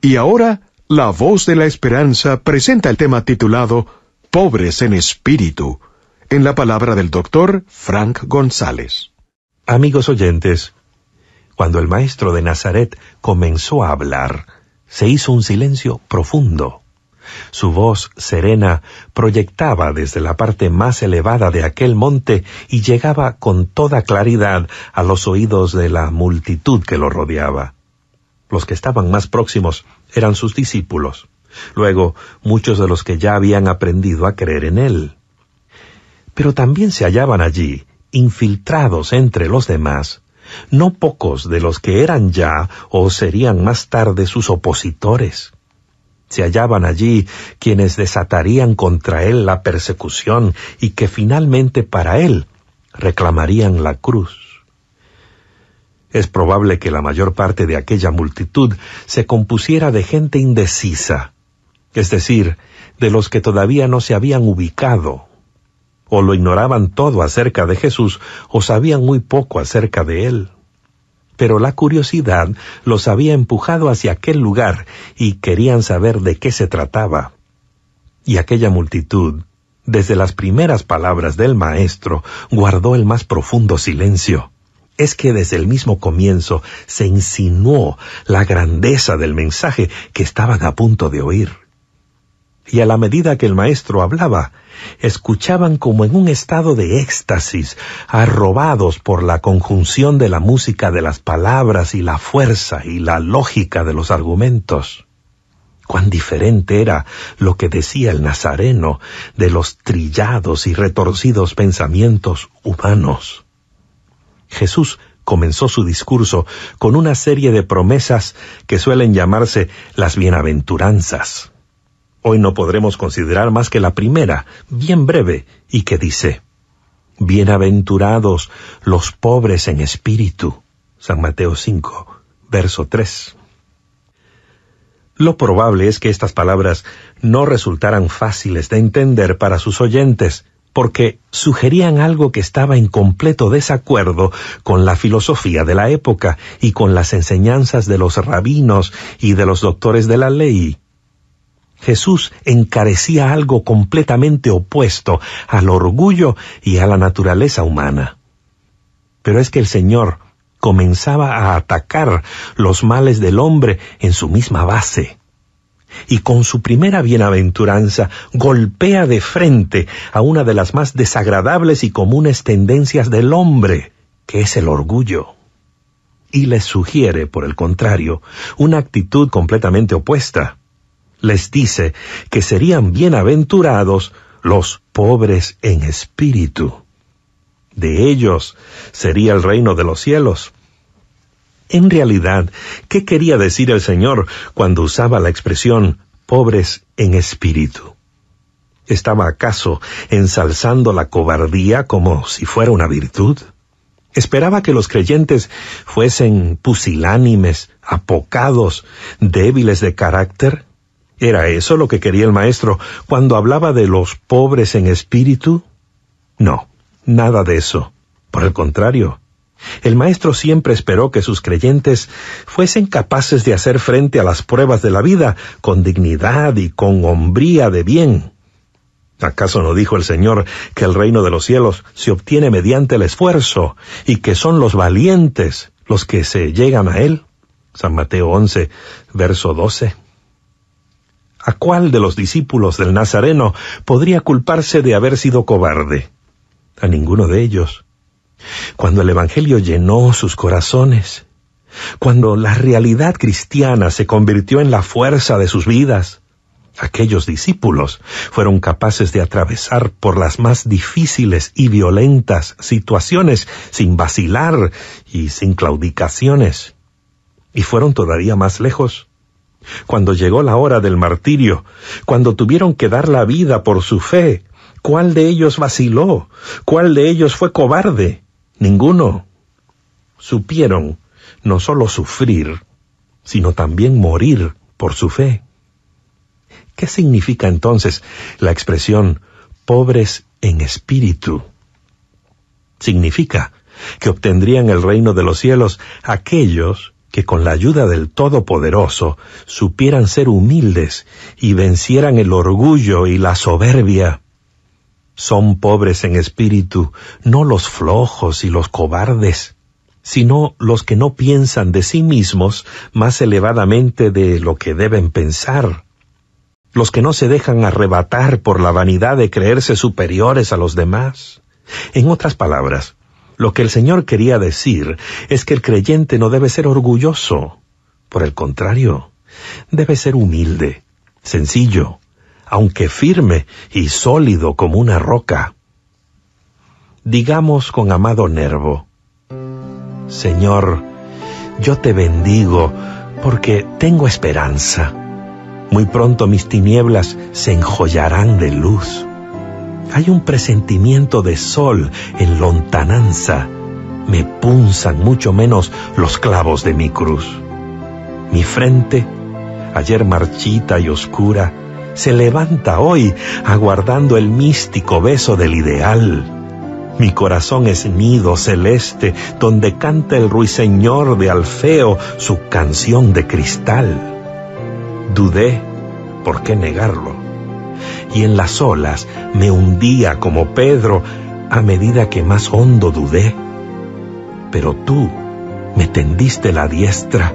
Y ahora, la Voz de la Esperanza presenta el tema titulado Pobres en Espíritu, en la palabra del doctor Frank González. Amigos oyentes, cuando el maestro de Nazaret comenzó a hablar, se hizo un silencio profundo. Su voz serena proyectaba desde la parte más elevada de aquel monte y llegaba con toda claridad a los oídos de la multitud que lo rodeaba. Los que estaban más próximos eran sus discípulos, luego muchos de los que ya habían aprendido a creer en él. Pero también se hallaban allí, infiltrados entre los demás, no pocos de los que eran ya o serían más tarde sus opositores. Se hallaban allí quienes desatarían contra él la persecución y que finalmente para él reclamarían la cruz. Es probable que la mayor parte de aquella multitud se compusiera de gente indecisa, es decir, de los que todavía no se habían ubicado, o lo ignoraban todo acerca de Jesús, o sabían muy poco acerca de él. Pero la curiosidad los había empujado hacia aquel lugar y querían saber de qué se trataba. Y aquella multitud, desde las primeras palabras del Maestro, guardó el más profundo silencio. Es que desde el mismo comienzo se insinuó la grandeza del mensaje que estaban a punto de oír. Y a la medida que el Maestro hablaba, escuchaban como en un estado de éxtasis, arrobados por la conjunción de la música de las palabras y la fuerza y la lógica de los argumentos. Cuán diferente era lo que decía el Nazareno de los trillados y retorcidos pensamientos humanos. Jesús comenzó su discurso con una serie de promesas que suelen llamarse las bienaventuranzas. Hoy no podremos considerar más que la primera, bien breve, y que dice: Bienaventurados los pobres en espíritu. San Mateo 5, verso 3. Lo probable es que estas palabras no resultaran fáciles de entender para sus oyentes, porque sugerían algo que estaba en completo desacuerdo con la filosofía de la época y con las enseñanzas de los rabinos y de los doctores de la ley. Jesús encarecía algo completamente opuesto al orgullo y a la naturaleza humana. Pero es que el Señor comenzaba a atacar los males del hombre en su misma base. Y con su primera bienaventuranza golpea de frente a una de las más desagradables y comunes tendencias del hombre, que es el orgullo. Y les sugiere, por el contrario, una actitud completamente opuesta. Les dice que serían bienaventurados los pobres en espíritu. De ellos sería el reino de los cielos. En realidad, ¿qué quería decir el Señor cuando usaba la expresión pobres en espíritu? ¿Estaba acaso ensalzando la cobardía como si fuera una virtud? ¿Esperaba que los creyentes fuesen pusilánimes, apocados, débiles de carácter? ¿Era eso lo que quería el Maestro cuando hablaba de los pobres en espíritu? No, nada de eso. Por el contrario, el Maestro siempre esperó que sus creyentes fuesen capaces de hacer frente a las pruebas de la vida con dignidad y con hombría de bien. ¿Acaso no dijo el Señor que el reino de los cielos se obtiene mediante el esfuerzo y que son los valientes los que se llegan a él? San Mateo 11, verso 12. ¿A cuál de los discípulos del Nazareno podría culparse de haber sido cobarde? A ninguno de ellos. Cuando el Evangelio llenó sus corazones, cuando la realidad cristiana se convirtió en la fuerza de sus vidas, aquellos discípulos fueron capaces de atravesar por las más difíciles y violentas situaciones sin vacilar y sin claudicaciones. Y fueron todavía más lejos. Cuando llegó la hora del martirio, cuando tuvieron que dar la vida por su fe, ¿cuál de ellos vaciló? ¿Cuál de ellos fue cobarde? Ninguno. Supieron no solo sufrir, sino también morir por su fe. ¿Qué significa entonces la expresión pobres en espíritu? Significa que obtendrían el reino de los cielos aquellos que con la ayuda del Todopoderoso supieran ser humildes y vencieran el orgullo y la soberbia. Son pobres en espíritu, no los flojos y los cobardes, sino los que no piensan de sí mismos más elevadamente de lo que deben pensar, los que no se dejan arrebatar por la vanidad de creerse superiores a los demás. En otras palabras, lo que el Señor quería decir es que el creyente no debe ser orgulloso. Por el contrario, debe ser humilde, sencillo, aunque firme y sólido como una roca. Digamos con amado Nervo: Señor, yo te bendigo porque tengo esperanza. Muy pronto mis tinieblas se enjollarán de luz. Hay un presentimiento de sol en lontananza. Me punzan mucho menos los clavos de mi cruz. Mi frente, ayer marchita y oscura, se levanta hoy aguardando el místico beso del ideal. Mi corazón es nido celeste donde canta el ruiseñor de Alfeo su canción de cristal. Dudé, ¿por qué negarlo? Y en las olas me hundía como Pedro a medida que más hondo dudé. Pero tú me tendiste la diestra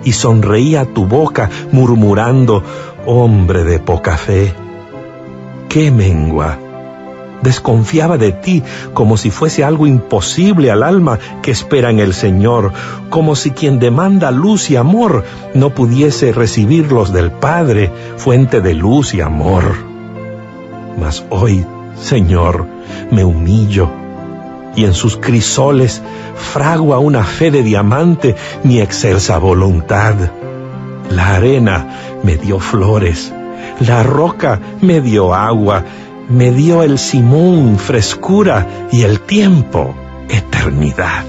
y sonreía tu boca murmurando: hombre de poca fe. ¡Qué mengua! Desconfiaba de ti como si fuese algo imposible al alma que espera en el Señor, como si quien demanda luz y amor no pudiese recibirlos del Padre, fuente de luz y amor. Mas hoy, Señor, me humillo, y en sus crisoles fragua una fe de diamante mi excelsa voluntad. La arena me dio flores, la roca me dio agua, me dio el simón frescura y el tiempo eternidad.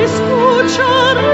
Escuchar